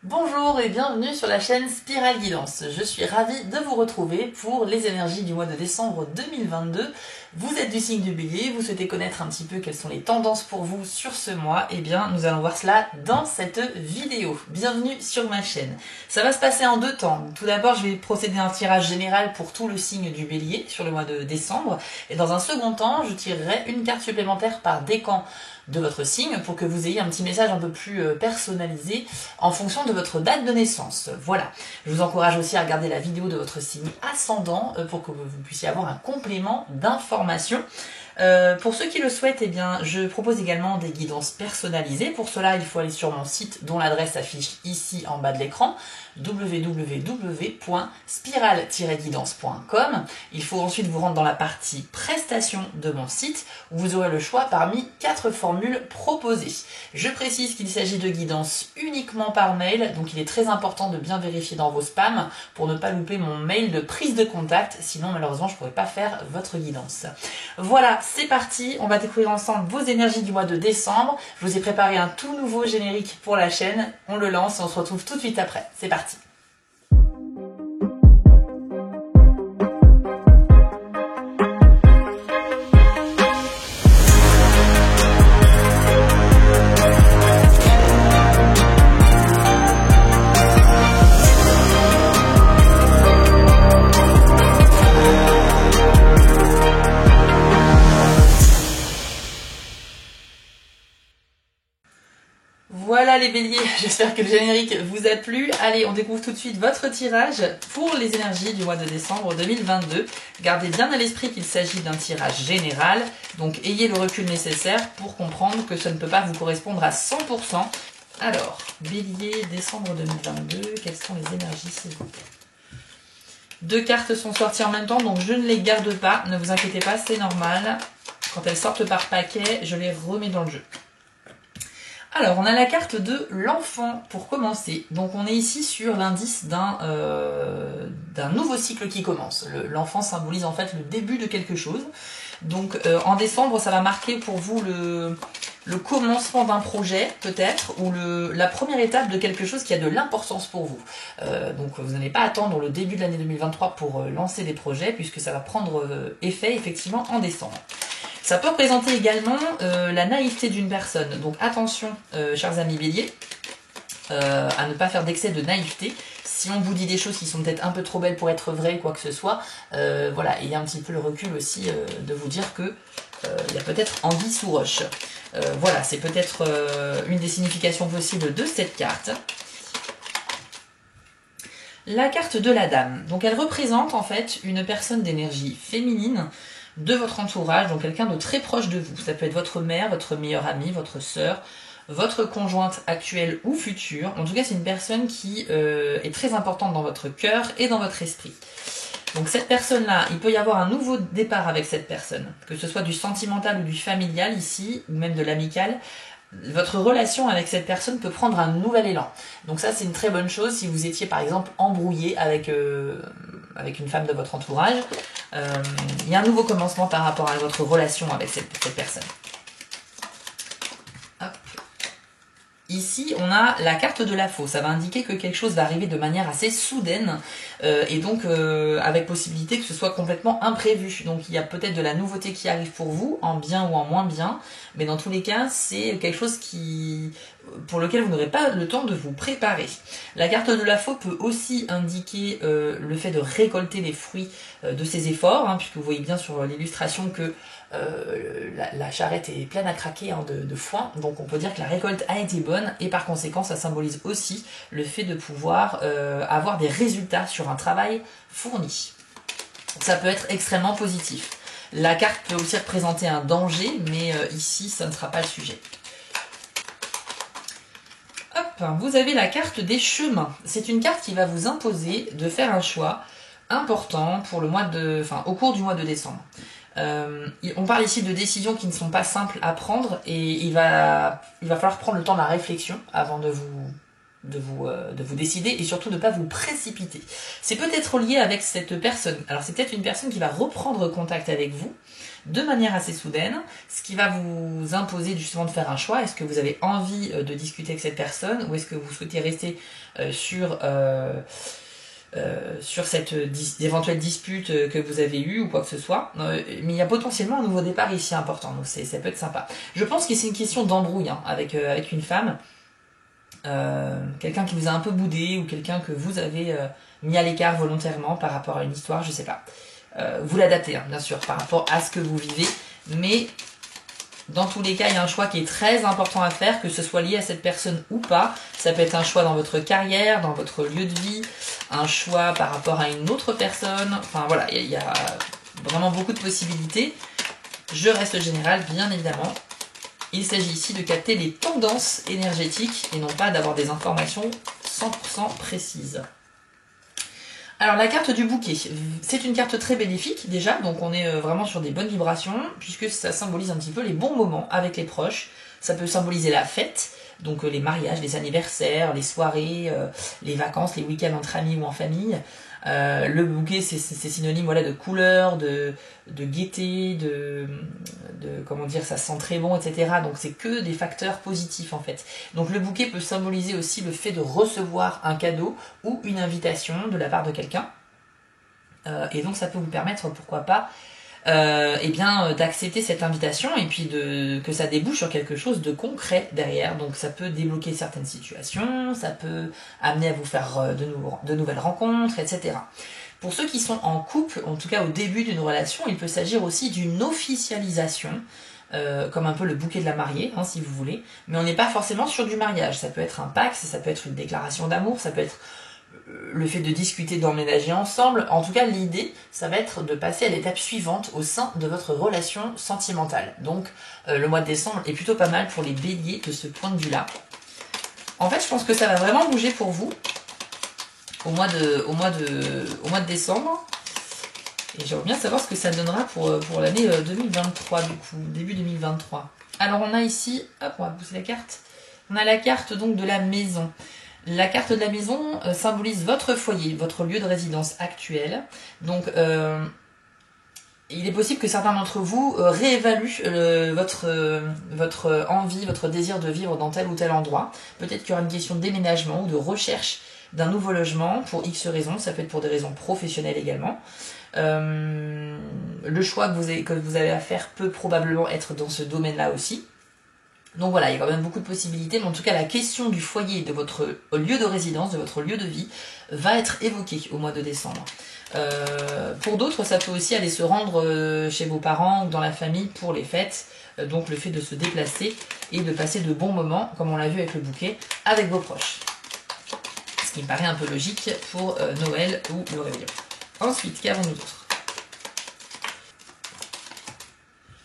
Bonjour et bienvenue sur la chaîne Spirale Guidance. Je suis ravie de vous retrouver pour les énergies du mois de décembre 2022. Vous êtes du signe du Bélier, vous souhaitez connaître un petit peu quelles sont les tendances pour vous sur ce mois. Eh bien, nous allons voir cela dans cette vidéo. Bienvenue sur ma chaîne. Ça va se passer en deux temps. Tout d'abord, je vais procéder à un tirage général pour tout le signe du Bélier sur le mois de décembre. Et dans un second temps, je tirerai une carte supplémentaire par décan de votre signe pour que vous ayez un petit message un peu plus personnalisé en fonction de votre date de naissance. Voilà. Je vous encourage aussi à regarder la vidéo de votre signe ascendant pour que vous puissiez avoir un complément d'information. Pour ceux qui le souhaitent, eh bien, je propose également des guidances personnalisées. Pour cela, il faut aller sur mon site dont l'adresse s'affiche ici en bas de l'écran, www.spirale-guidance.com. Il faut ensuite vous rendre dans la partie prestations de mon site où vous aurez le choix parmi 4 formules proposées. Je précise qu'il s'agit de guidances uniquement par mail, donc il est très important de bien vérifier dans vos spams pour ne pas louper mon mail de prise de contact, sinon malheureusement je ne pourrai pas faire votre guidance. Voilà, c'est parti, on va découvrir ensemble vos énergies du mois de décembre. Je vous ai préparé un tout nouveau générique pour la chaîne, on le lance et on se retrouve tout de suite après. C'est parti. Voilà les béliers, j'espère que le générique vous a plu. Allez, on découvre tout de suite votre tirage pour les énergies du mois de décembre 2022. Gardez bien à l'esprit qu'il s'agit d'un tirage général, donc ayez le recul nécessaire pour comprendre que ça ne peut pas vous correspondre à 100%. Alors, bélier, décembre 2022, quelles sont les énergies s'il vous plaît? 2 cartes sont sorties en même temps, donc je ne les garde pas, ne vous inquiétez pas, c'est normal. Quand elles sortent par paquet, je les remets dans le jeu. Alors, on a la carte de l'enfant pour commencer. Donc, on est ici sur l'indice d'un nouveau cycle qui commence. L'enfant symbolise en fait le début de quelque chose. Donc, en décembre, ça va marquer pour vous le commencement d'un projet, peut-être, ou la première étape de quelque chose qui a de l'importance pour vous. Donc, vous n'allez pas attendre le début de l'année 2023 pour lancer des projets, puisque ça va prendre effet, effectivement, en décembre. Ça peut représenter également la naïveté d'une personne. Donc attention, chers amis béliers, à ne pas faire d'excès de naïveté. Si on vous dit des choses qui sont peut-être un peu trop belles pour être vraies, quoi que ce soit, voilà, il y a un petit peu le recul aussi de vous dire que il y a peut-être anguille sous roche. Voilà, c'est peut-être une des significations possibles de cette carte. La carte de la dame. Donc elle représente en fait une personne d'énergie féminine de votre entourage, donc quelqu'un de très proche de vous. Ça peut être votre mère, votre meilleure amie, votre sœur, votre conjointe actuelle ou future. En tout cas, c'est une personne qui est très importante dans votre cœur et dans votre esprit. Donc cette personne-là, il peut y avoir un nouveau départ avec cette personne, que ce soit du sentimental ou du familial ici, ou même de l'amical. Votre relation avec cette personne peut prendre un nouvel élan. Donc ça, c'est une très bonne chose si vous étiez par exemple embrouillé avec une femme de votre entourage. Il y a un nouveau commencement par rapport à votre relation avec cette personne. Hop. Ici, on a la carte de la faux. Ça va indiquer que quelque chose va arriver de manière assez soudaine et donc avec possibilité que ce soit complètement imprévu. Donc il y a peut-être de la nouveauté qui arrive pour vous, en bien ou en moins bien, mais dans tous les cas, c'est quelque chose pour lequel vous n'aurez pas le temps de vous préparer. La carte de la faux peut aussi indiquer le fait de récolter les fruits de ses efforts, puisque vous voyez bien sur l'illustration que la charrette est pleine à craquer de foin, donc on peut dire que la récolte a été bonne et par conséquent ça symbolise aussi le fait de pouvoir avoir des résultats sur un travail fourni. Ça peut être extrêmement positif. La carte peut aussi représenter un danger, mais ici ça ne sera pas le sujet. Hop, vous avez la carte des chemins. C'est une carte qui va vous imposer de faire un choix important pour au cours du mois de décembre. On parle ici de décisions qui ne sont pas simples à prendre et il va falloir prendre le temps de la réflexion avant de vous décider et surtout de ne pas vous précipiter. C'est peut-être lié avec cette personne. Alors c'est peut-être une personne qui va reprendre contact avec vous, de manière assez soudaine, ce qui va vous imposer justement de faire un choix. Est-ce que vous avez envie de discuter avec cette personne ou est-ce que vous souhaitez rester sur cette éventuelle dispute que vous avez eue ou quoi que ce soit. Mais il y a potentiellement un nouveau départ ici important, donc ça peut être sympa. Je pense que c'est une question d'embrouille hein, avec une femme. Quelqu'un qui vous a un peu boudé ou quelqu'un que vous avez mis à l'écart volontairement par rapport à une histoire, je sais pas. Vous l'adaptez, hein, bien sûr, par rapport à ce que vous vivez, mais dans tous les cas, il y a un choix qui est très important à faire, que ce soit lié à cette personne ou pas. Ça peut être un choix dans votre carrière, dans votre lieu de vie, un choix par rapport à une autre personne. Enfin voilà, il y a vraiment beaucoup de possibilités. Je reste général, bien évidemment. Il s'agit ici de capter les tendances énergétiques et non pas d'avoir des informations 100% précises. Alors la carte du bouquet, c'est une carte très bénéfique déjà, donc on est vraiment sur des bonnes vibrations, puisque ça symbolise un petit peu les bons moments avec les proches. Ça peut symboliser la fête, donc les mariages, les anniversaires, les soirées, les vacances, les week-ends entre amis ou en famille. Le bouquet, c'est synonyme voilà, de couleur, de gaieté, comment dire, ça sent très bon, etc. Donc c'est que des facteurs positifs en fait. Donc le bouquet peut symboliser aussi le fait de recevoir un cadeau ou une invitation de la part de quelqu'un. Et donc ça peut vous permettre, pourquoi pas, d'accepter cette invitation et puis que ça débouche sur quelque chose de concret derrière. Donc ça peut débloquer certaines situations, ça peut amener à vous faire de nouvelles rencontres, etc. Pour ceux qui sont en couple, en tout cas au début d'une relation, il peut s'agir aussi d'une officialisation, comme un peu le bouquet de la mariée, hein, si vous voulez. Mais on n'est pas forcément sur du mariage. Ça peut être un pacte, ça peut être une déclaration d'amour, ça peut être le fait de discuter, d'emménager ensemble. En tout cas, l'idée, ça va être de passer à l'étape suivante au sein de votre relation sentimentale. Donc, le mois de décembre est plutôt pas mal pour les béliers de ce point de vue-là. En fait, je pense que ça va vraiment bouger pour vous au mois de décembre. Et j'aimerais bien savoir ce que ça donnera pour l'année 2023, du coup, début 2023. Alors, on a ici, hop, on va pousser la carte. On a la carte donc de la maison. La carte de la maison symbolise votre foyer, votre lieu de résidence actuel. Donc, il est possible que certains d'entre vous réévaluent votre envie, votre désir de vivre dans tel ou tel endroit. Peut-être qu'il y aura une question de déménagement ou de recherche d'un nouveau logement pour X raisons. Ça peut être pour des raisons professionnelles également. Le choix que vous avez à faire peut probablement être dans ce domaine-là aussi. Donc voilà, il y a quand même beaucoup de possibilités, mais en tout cas la question du foyer, de votre lieu de résidence, de votre lieu de vie, va être évoquée au mois de décembre. Pour d'autres, ça peut aussi aller se rendre chez vos parents ou dans la famille pour les fêtes, donc le fait de se déplacer et de passer de bons moments, comme on l'a vu avec le bouquet, avec vos proches. Ce qui me paraît un peu logique pour Noël ou le réveillon. Ensuite, qu'avons-nous d'autre ?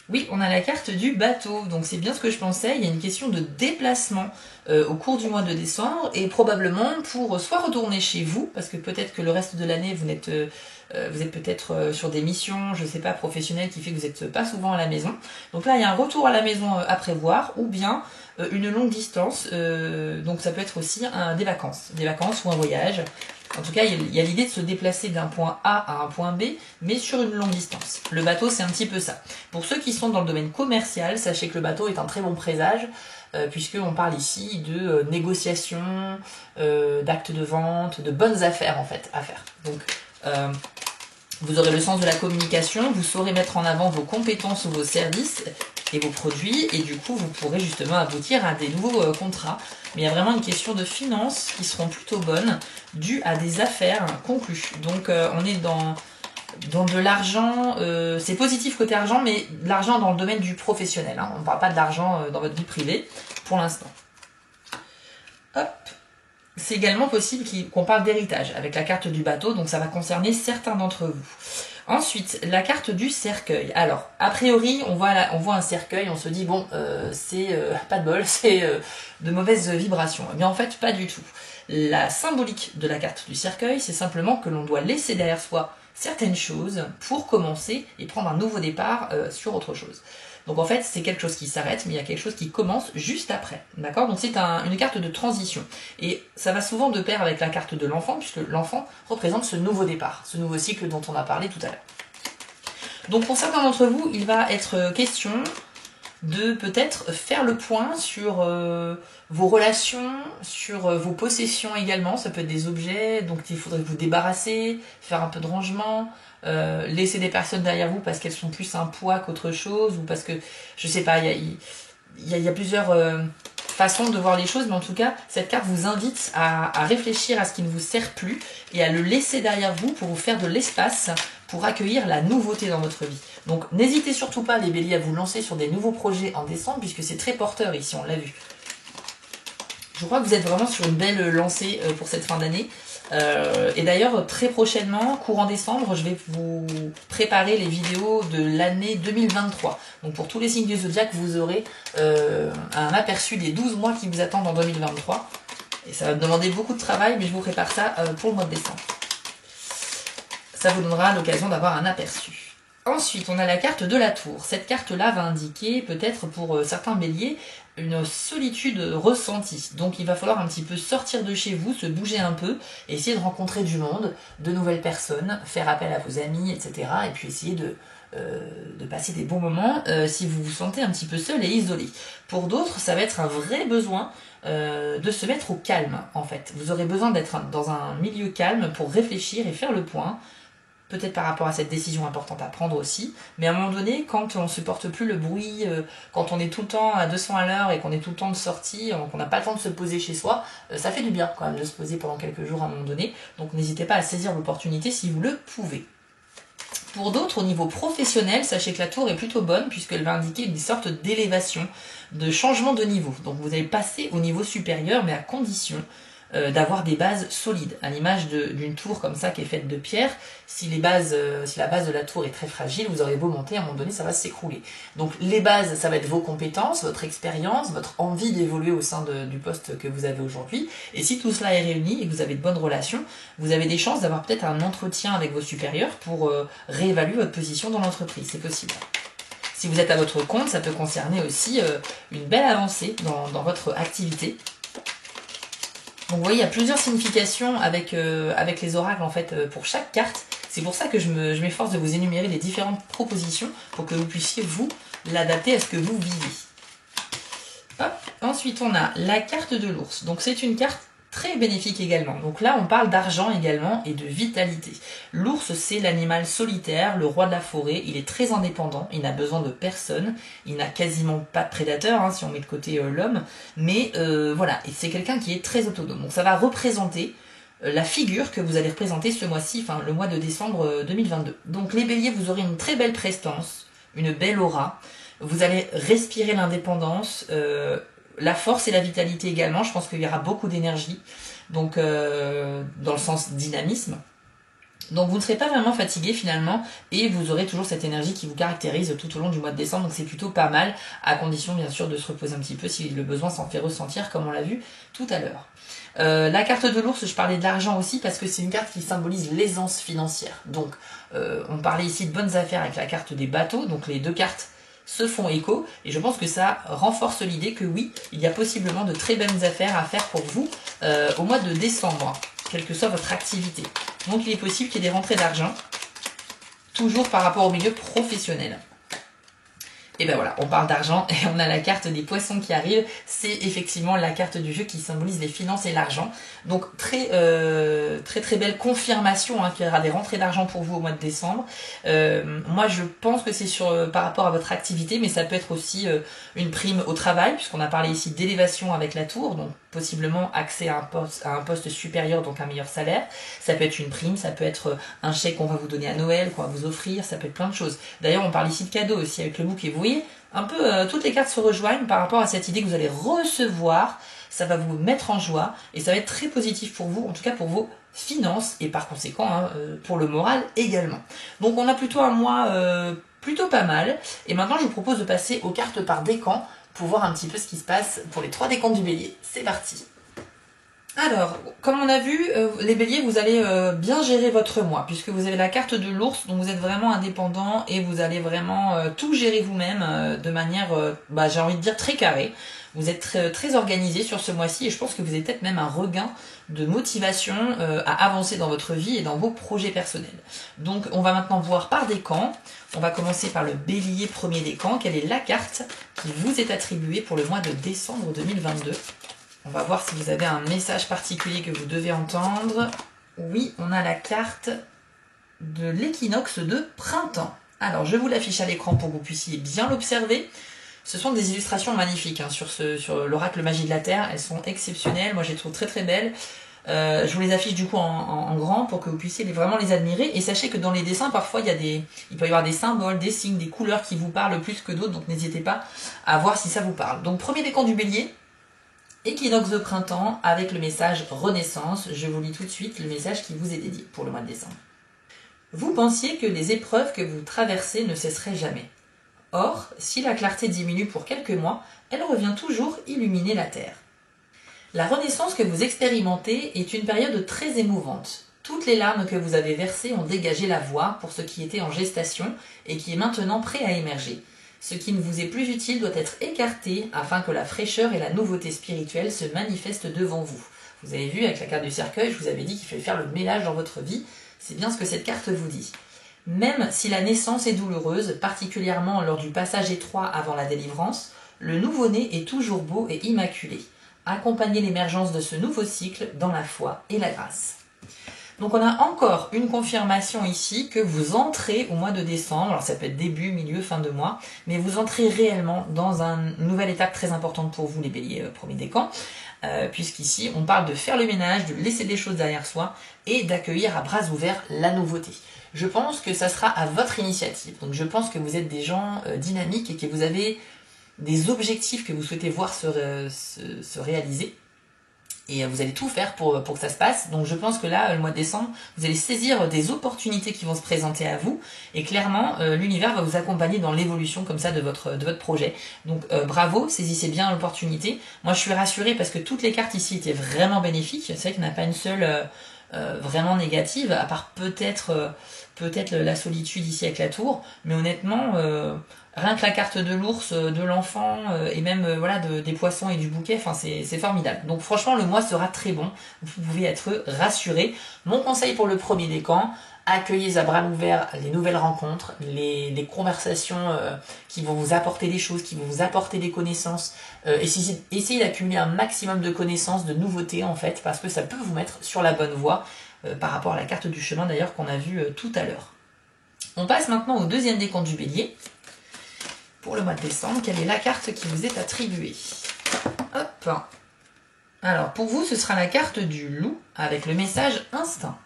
Oui, on a la carte du bateau, donc c'est bien ce que je pensais, il y a une question de déplacement au cours du mois de décembre, et probablement pour soit retourner chez vous, parce que peut-être que le reste de l'année vous êtes peut-être sur des missions, je sais pas, professionnelles, qui fait que vous n'êtes pas souvent à la maison. Donc là, il y a un retour à la maison à prévoir, ou bien une longue distance, donc ça peut être aussi des vacances ou un voyage. En tout cas, il y a l'idée de se déplacer d'un point A à un point B, mais sur une longue distance. Le bateau, c'est un petit peu ça. Pour ceux qui sont dans le domaine commercial, sachez que le bateau est un très bon présage, puisqu'on parle ici de négociations, d'actes de vente, de bonnes affaires en fait, à faire. Donc, vous aurez le sens de la communication, vous saurez mettre en avant vos compétences ou vos services et vos produits, et du coup, vous pourrez justement aboutir à des nouveaux contrats. Mais il y a vraiment une question de finances qui seront plutôt bonnes, dues à des affaires conclues. Donc, on est dans de l'argent, c'est positif côté argent, mais de l'argent dans le domaine du professionnel. Hein. On ne parle pas de l'argent dans votre vie privée, pour l'instant. Hop. C'est également possible qu'on parle d'héritage avec la carte du bateau, donc ça va concerner certains d'entre vous. Ensuite, la carte du cercueil. Alors, a priori, on voit un cercueil, on se dit, bon, c'est pas de bol, c'est de mauvaises vibrations. Mais en fait, pas du tout. La symbolique de la carte du cercueil, c'est simplement que l'on doit laisser derrière soi certaines choses pour commencer et prendre un nouveau départ sur autre chose. Donc en fait, c'est quelque chose qui s'arrête, mais il y a quelque chose qui commence juste après. D'accord ? Donc c'est une carte de transition. Et ça va souvent de pair avec la carte de l'enfant, puisque l'enfant représente ce nouveau départ, ce nouveau cycle dont on a parlé tout à l'heure. Donc pour certains d'entre vous, il va être question de peut-être faire le point sur vos relations, sur vos possessions également. Ça peut être des objets, donc il faudrait vous débarrasser, faire un peu de rangement, laisser des personnes derrière vous parce qu'elles sont plus un poids qu'autre chose, ou parce que, je sais pas, il y a plusieurs façons de voir les choses, mais en tout cas, cette carte vous invite à réfléchir à ce qui ne vous sert plus et à le laisser derrière vous pour vous faire de l'espace pour accueillir la nouveauté dans votre vie. Donc n'hésitez surtout pas les béliers à vous lancer sur des nouveaux projets en décembre puisque c'est très porteur ici, on l'a vu. Je crois que vous êtes vraiment sur une belle lancée pour cette fin d'année. Et d'ailleurs, très prochainement, courant décembre, je vais vous préparer les vidéos de l'année 2023. Donc pour tous les signes du zodiaque, vous aurez un aperçu des 12 mois qui vous attendent en 2023. Et ça va me demander beaucoup de travail, mais je vous prépare ça pour le mois de décembre. Ça vous donnera l'occasion d'avoir un aperçu. Ensuite, on a la carte de la tour. Cette carte-là va indiquer, peut-être pour certains béliers, une solitude ressentie. Donc il va falloir un petit peu sortir de chez vous, se bouger un peu, essayer de rencontrer du monde, de nouvelles personnes, faire appel à vos amis, etc. Et puis essayer de passer des bons moments si vous vous sentez un petit peu seul et isolé. Pour d'autres, ça va être un vrai besoin de se mettre au calme, en fait. Vous aurez besoin d'être dans un milieu calme pour réfléchir et faire le point. Peut-être par rapport à cette décision importante à prendre aussi, mais à un moment donné, quand on ne supporte plus le bruit, quand on est tout le temps à 200 à l'heure et qu'on est tout le temps de sortie, qu'on n'a pas le temps de se poser chez soi, ça fait du bien quand même de se poser pendant quelques jours à un moment donné, donc n'hésitez pas à saisir l'opportunité si vous le pouvez. Pour d'autres, au niveau professionnel, sachez que la tour est plutôt bonne puisqu'elle va indiquer une sorte d'élévation, de changement de niveau. Donc vous allez passer au niveau supérieur, mais à condition d'avoir des bases solides, à l'image d'une tour comme ça qui est faite de pierre. Si la base de la tour est très fragile, vous aurez beau monter, à un moment donné ça va s'écrouler. Donc les bases, ça va être vos compétences, votre expérience, votre envie d'évoluer au sein du poste que vous avez aujourd'hui. Et si tout cela est réuni et que vous avez de bonnes relations, vous avez des chances d'avoir peut-être un entretien avec vos supérieurs pour réévaluer votre position dans l'entreprise, c'est possible. Si vous êtes à votre compte, ça peut concerner aussi une belle avancée dans votre activité. Donc vous voyez, il y a plusieurs significations avec les oracles en fait pour chaque carte. C'est pour ça que je m'efforce de vous énumérer les différentes propositions pour que vous puissiez vous l'adapter à ce que vous vivez. Hop. Ensuite on a la carte de l'ours. Donc c'est une carte très bénéfique également. Donc là, on parle d'argent également et de vitalité. L'ours, c'est l'animal solitaire, le roi de la forêt. Il est très indépendant, il n'a besoin de personne. Il n'a quasiment pas de prédateur, hein, si on met de côté l'homme. Mais voilà, et c'est quelqu'un qui est très autonome. Donc ça va représenter la figure que vous allez représenter ce mois-ci, enfin le mois de décembre 2022. Donc les béliers, vous aurez une très belle prestance, une belle aura. Vous allez respirer l'indépendance, la force et la vitalité également. Je pense qu'il y aura beaucoup d'énergie, donc dans le sens dynamisme. Donc vous ne serez pas vraiment fatigué finalement et vous aurez toujours cette énergie qui vous caractérise tout au long du mois de décembre. Donc c'est plutôt pas mal, à condition bien sûr de se reposer un petit peu si le besoin s'en fait ressentir comme on l'a vu tout à l'heure. La carte de l'ours, je parlais de l'argent aussi parce que c'est une carte qui symbolise l'aisance financière. Donc on parlait ici de bonnes affaires avec la carte des bateaux, donc les deux cartes se font écho, et je pense que ça renforce l'idée que oui, il y a possiblement de très bonnes affaires à faire pour vous au mois de décembre, quelle que soit votre activité. Donc il est possible qu'il y ait des rentrées d'argent, toujours par rapport au milieu professionnel. Et ben voilà, on parle d'argent et on a la carte des poissons qui arrive. C'est effectivement la carte du jeu qui symbolise les finances et l'argent. Donc très belle confirmation qu'il y aura des rentrées d'argent pour vous au mois de décembre. Moi je pense que c'est par rapport à votre activité, mais ça peut être aussi une prime au travail, puisqu'on a parlé ici d'élévation avec la tour, donc possiblement accès à un poste supérieur, donc un meilleur salaire. Ça peut être une prime, ça peut être un chèque qu'on va vous donner à Noël, qu'on va vous offrir, ça peut être plein de choses. D'ailleurs on parle ici de cadeaux aussi avec le bouquet. Vous voyez, un peu toutes les cartes se rejoignent par rapport à cette idée que vous allez recevoir. Ça va vous mettre en joie et ça va être très positif pour vous, en tout cas pour vos finances et par conséquent pour le moral également. Donc on a plutôt un mois plutôt pas mal. Et maintenant je vous propose de passer aux cartes par décan pour voir un petit peu ce qui se passe pour les 3 décans du bélier. C'est parti. Alors, comme on a vu, les béliers, vous allez bien gérer votre mois, puisque vous avez la carte de l'ours, donc vous êtes vraiment indépendant et vous allez vraiment tout gérer vous-même de manière, j'ai envie de dire, très carrée. Vous êtes très organisé sur ce mois-ci et je pense que vous avez peut-être même un regain de motivation à avancer dans votre vie et dans vos projets personnels. Donc, on va maintenant voir par décan. On va commencer par le bélier premier décan. Quelle est la carte qui vous est attribuée pour le mois de décembre 2022 ? On va voir si vous avez un message particulier que vous devez entendre. Oui, on a la carte de l'équinoxe de printemps. Alors, je vous l'affiche à l'écran pour que vous puissiez bien l'observer. Ce sont des illustrations magnifiques hein, sur l'oracle Magie de la Terre. Elles sont exceptionnelles. Moi, je les trouve très très belles. Je vous les affiche du coup en grand pour que vous puissiez vraiment les admirer. Et sachez que dans les dessins, parfois, il peut y avoir des symboles, des signes, des couleurs qui vous parlent plus que d'autres. Donc, n'hésitez pas à voir si ça vous parle. Donc, premier décan du bélier. Équinoxe de printemps avec le message Renaissance. Je vous lis tout de suite le message qui vous est dédié pour le mois de décembre. Vous pensiez que les épreuves que vous traversez ne cesseraient jamais. Or, si la clarté diminue pour quelques mois, elle revient toujours illuminer la terre. La renaissance que vous expérimentez est une période très émouvante. Toutes les larmes que vous avez versées ont dégagé la voie pour ce qui était en gestation et qui est maintenant prêt à émerger. Ce qui ne vous est plus utile doit être écarté afin que la fraîcheur et la nouveauté spirituelle se manifestent devant vous. Vous avez vu avec la carte du cercueil, je vous avais dit qu'il fallait faire le ménage dans votre vie. C'est bien ce que cette carte vous dit. Même si la naissance est douloureuse, particulièrement lors du passage étroit avant la délivrance, le nouveau-né est toujours beau et immaculé. Accompagnez l'émergence de ce nouveau cycle dans la foi et la grâce. Donc on a encore une confirmation ici que vous entrez au mois de décembre, alors ça peut être début, milieu, fin de mois, mais vous entrez réellement dans une nouvelle étape très importante pour vous les béliers premier décan, puisqu'ici on parle de faire le ménage, de laisser des choses derrière soi et d'accueillir à bras ouverts la nouveauté. Je pense que ça sera à votre initiative, donc je pense que vous êtes des gens dynamiques et que vous avez des objectifs que vous souhaitez voir se réaliser. Et vous allez tout faire pour que ça se passe. Donc je pense que là, le mois de décembre, vous allez saisir des opportunités qui vont se présenter à vous. Et clairement, l'univers va vous accompagner dans l'évolution comme ça de votre projet. Donc bravo, saisissez bien l'opportunité. Moi, je suis rassurée parce que toutes les cartes ici étaient vraiment bénéfiques. C'est vrai qu'il n'y en a pas une seule vraiment négative, à part peut-être la solitude ici avec la tour. Mais honnêtement... rien que la carte de l'ours, de l'enfant et même des poissons et du bouquet, enfin c'est formidable. Donc franchement le mois sera très bon, vous pouvez être rassurés. Mon conseil pour le premier décan, accueillez à bras ouverts les nouvelles rencontres, les conversations qui vont vous apporter des choses, qui vont vous apporter des connaissances. Essayez d'accumuler un maximum de connaissances, de nouveautés en fait, parce que ça peut vous mettre sur la bonne voie par rapport à la carte du chemin d'ailleurs qu'on a vu tout à l'heure. On passe maintenant au deuxième décan du bélier. Pour le mois de décembre, quelle est la carte qui vous est attribuée? Hop. Alors, pour vous, ce sera la carte du loup avec le message instinct.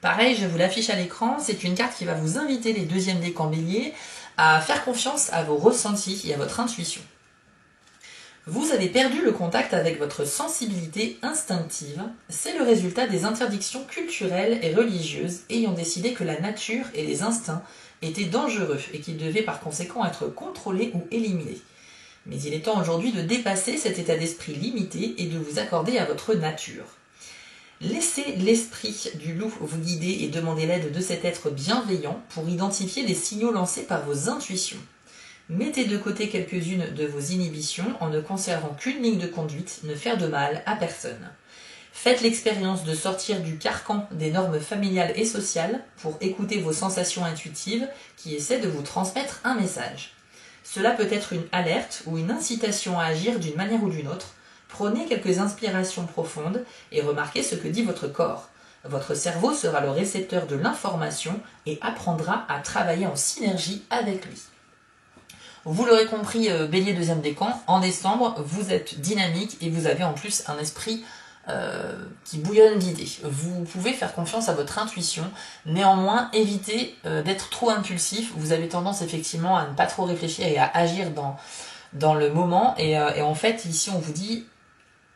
Pareil, je vous l'affiche à l'écran. C'est une carte qui va vous inviter, les deuxièmes décans bélier, à faire confiance à vos ressentis et à votre intuition. Vous avez perdu le contact avec votre sensibilité instinctive. C'est le résultat des interdictions culturelles et religieuses ayant décidé que la nature et les instincts étaient dangereux et qu'ils devaient par conséquent être contrôlés ou éliminés. Mais il est temps aujourd'hui de dépasser cet état d'esprit limité et de vous accorder à votre nature. Laissez l'esprit du loup vous guider et demandez l'aide de cet être bienveillant pour identifier les signaux lancés par vos intuitions. Mettez de côté quelques-unes de vos inhibitions en ne conservant qu'une ligne de conduite, ne faire de mal à personne. Faites l'expérience de sortir du carcan des normes familiales et sociales pour écouter vos sensations intuitives qui essaient de vous transmettre un message. Cela peut être une alerte ou une incitation à agir d'une manière ou d'une autre. Prenez quelques inspirations profondes et remarquez ce que dit votre corps. Votre cerveau sera le récepteur de l'information et apprendra à travailler en synergie avec lui. Vous l'aurez compris, bélier deuxième décan, en décembre, vous êtes dynamique et vous avez en plus un esprit qui bouillonne d'idées. Vous pouvez faire confiance à votre intuition, néanmoins évitez d'être trop impulsif. Vous avez tendance effectivement à ne pas trop réfléchir et à agir dans le moment. Et en fait, ici on vous dit,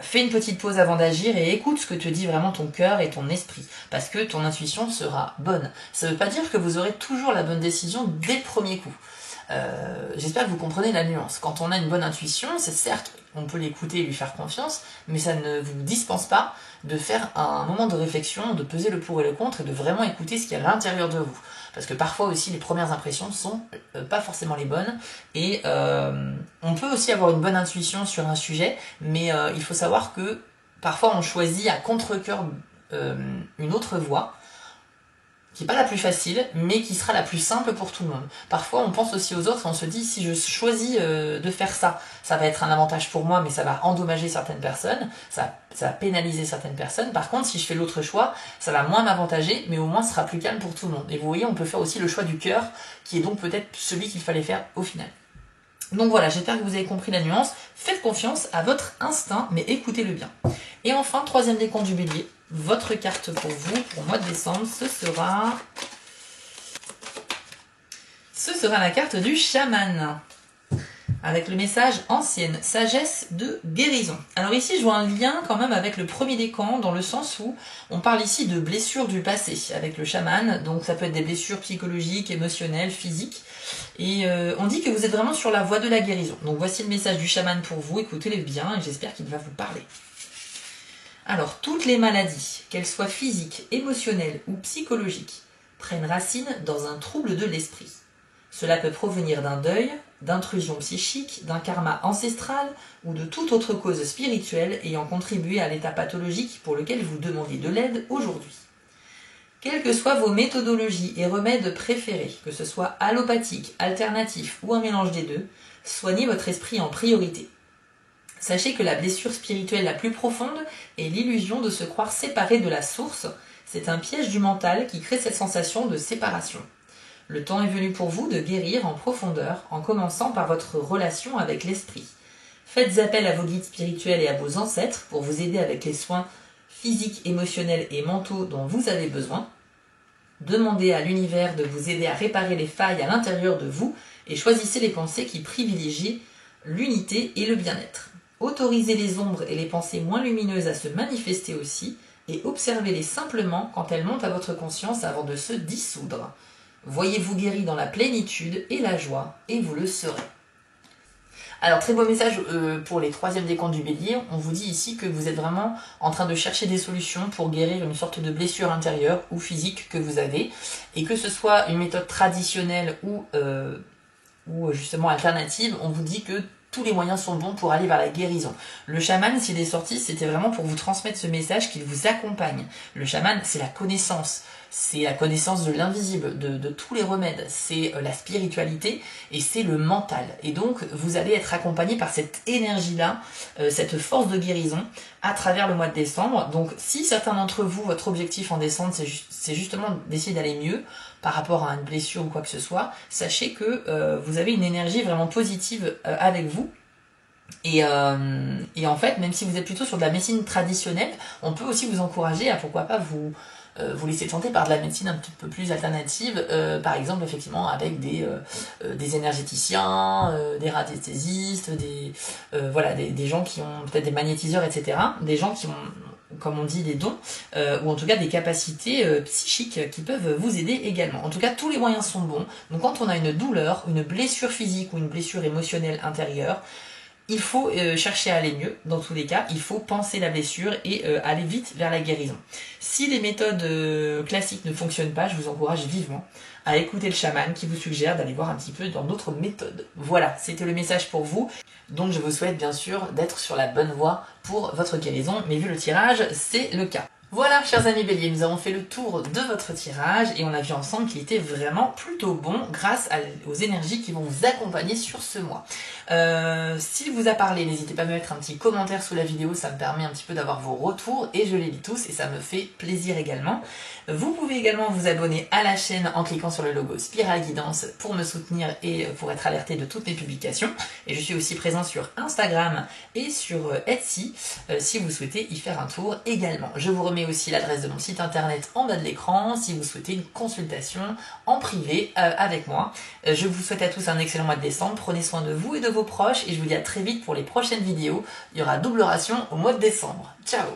fais une petite pause avant d'agir et écoute ce que te dit vraiment ton cœur et ton esprit, parce que ton intuition sera bonne. Ça ne veut pas dire que vous aurez toujours la bonne décision dès le premier coup. J'espère que vous comprenez la nuance. Quand on a une bonne intuition, c'est certes, on peut l'écouter et lui faire confiance, mais ça ne vous dispense pas de faire un moment de réflexion, de peser le pour et le contre et de vraiment écouter ce qu'il y a à l'intérieur de vous. Parce que parfois aussi, les premières impressions sont pas forcément les bonnes et on peut aussi avoir une bonne intuition sur un sujet, mais il faut savoir que parfois on choisit à contre-cœur une autre voie qui n'est pas la plus facile, mais qui sera la plus simple pour tout le monde. Parfois, on pense aussi aux autres et on se dit, si je choisis de faire ça, ça va être un avantage pour moi, mais ça va endommager certaines personnes, ça va pénaliser certaines personnes. Par contre, si je fais l'autre choix, ça va moins m'avantager, mais au moins, ce sera plus calme pour tout le monde. Et vous voyez, on peut faire aussi le choix du cœur, qui est donc peut-être celui qu'il fallait faire au final. Donc voilà, j'espère que vous avez compris la nuance. Faites confiance à votre instinct, mais écoutez-le bien. Et enfin, troisième décompte du bélier. Votre carte pour vous, pour le mois de décembre, ce sera la carte du chaman. Avec le message ancienne, sagesse de guérison. Alors ici, je vois un lien quand même avec le premier décan, dans le sens où on parle ici de blessures du passé, avec le chaman. Donc ça peut être des blessures psychologiques, émotionnelles, physiques. Et on dit que vous êtes vraiment sur la voie de la guérison. Donc voici le message du chaman pour vous, écoutez-le bien et j'espère qu'il va vous parler. Alors, toutes les maladies, qu'elles soient physiques, émotionnelles ou psychologiques, prennent racine dans un trouble de l'esprit. Cela peut provenir d'un deuil, d'intrusion psychique, d'un karma ancestral ou de toute autre cause spirituelle ayant contribué à l'état pathologique pour lequel vous demandez de l'aide aujourd'hui. Quelles que soient vos méthodologies et remèdes préférés, que ce soit allopathique, alternatif ou un mélange des deux, soignez votre esprit en priorité. Sachez que la blessure spirituelle la plus profonde est l'illusion de se croire séparé de la source. C'est un piège du mental qui crée cette sensation de séparation. Le temps est venu pour vous de guérir en profondeur en commençant par votre relation avec l'esprit. Faites appel à vos guides spirituels et à vos ancêtres pour vous aider avec les soins physiques, émotionnels et mentaux dont vous avez besoin. Demandez à l'univers de vous aider à réparer les failles à l'intérieur de vous et choisissez les pensées qui privilégient l'unité et le bien-être. Autorisez les ombres et les pensées moins lumineuses à se manifester aussi et observez-les simplement quand elles montent à votre conscience avant de se dissoudre. Voyez-vous guéri dans la plénitude et la joie et vous le serez. Alors très beau message pour les troisièmes décomptes du bélier. On vous dit ici que vous êtes vraiment en train de chercher des solutions pour guérir une sorte de blessure intérieure ou physique que vous avez. Et que ce soit une méthode traditionnelle ou justement alternative, on vous dit que tous les moyens sont bons pour aller vers la guérison. Le chaman, s'il est sorti, c'était vraiment pour vous transmettre ce message qu'il vous accompagne. Le chaman, c'est la connaissance. C'est la connaissance de l'invisible, de tous les remèdes. C'est la spiritualité et c'est le mental. Et donc, vous allez être accompagné par cette énergie-là, cette force de guérison à travers le mois de décembre. Donc, si certains d'entre vous, votre objectif en décembre, c'est justement d'essayer d'aller mieux par rapport à une blessure ou quoi que ce soit, sachez que vous avez une énergie vraiment positive avec vous. Et en fait, même si vous êtes plutôt sur de la médecine traditionnelle, on peut aussi vous encourager à pourquoi pas vous laisser tenter par de la médecine un petit peu plus alternative, par exemple effectivement avec des énergéticiens, des radiesthésistes, des gens qui ont peut-être des magnétiseurs, etc. Des gens qui ont, comme on dit, des dons, ou en tout cas des capacités psychiques qui peuvent vous aider également. En tout cas, tous les moyens sont bons. Donc quand on a une douleur, une blessure physique ou une blessure émotionnelle intérieure, il faut chercher à aller mieux, dans tous les cas, il faut penser la blessure et aller vite vers la guérison. Si les méthodes classiques ne fonctionnent pas, je vous encourage vivement à écouter le chaman qui vous suggère d'aller voir un petit peu dans d'autres méthodes. Voilà, c'était le message pour vous. Donc je vous souhaite bien sûr d'être sur la bonne voie pour votre guérison, mais vu le tirage, c'est le cas. Voilà, chers amis béliers, nous avons fait le tour de votre tirage et on a vu ensemble qu'il était vraiment plutôt bon grâce aux énergies qui vont vous accompagner sur ce mois. S'il vous a parlé, n'hésitez pas à me mettre un petit commentaire sous la vidéo, ça me permet un petit peu d'avoir vos retours et je les lis tous et ça me fait plaisir également. Vous pouvez également vous abonner à la chaîne en cliquant sur le logo Spiral Guidance pour me soutenir et pour être alerté de toutes mes publications. Et je suis aussi présent sur Instagram et sur Etsy si vous souhaitez y faire un tour également. Je vous remets aussi l'adresse de mon site internet en bas de l'écran si vous souhaitez une consultation en privé avec moi. Je vous souhaite à tous un excellent mois de décembre, prenez soin de vous et de vos proches et je vous dis à très vite pour les prochaines vidéos. Il y aura double ration au mois de décembre. Ciao!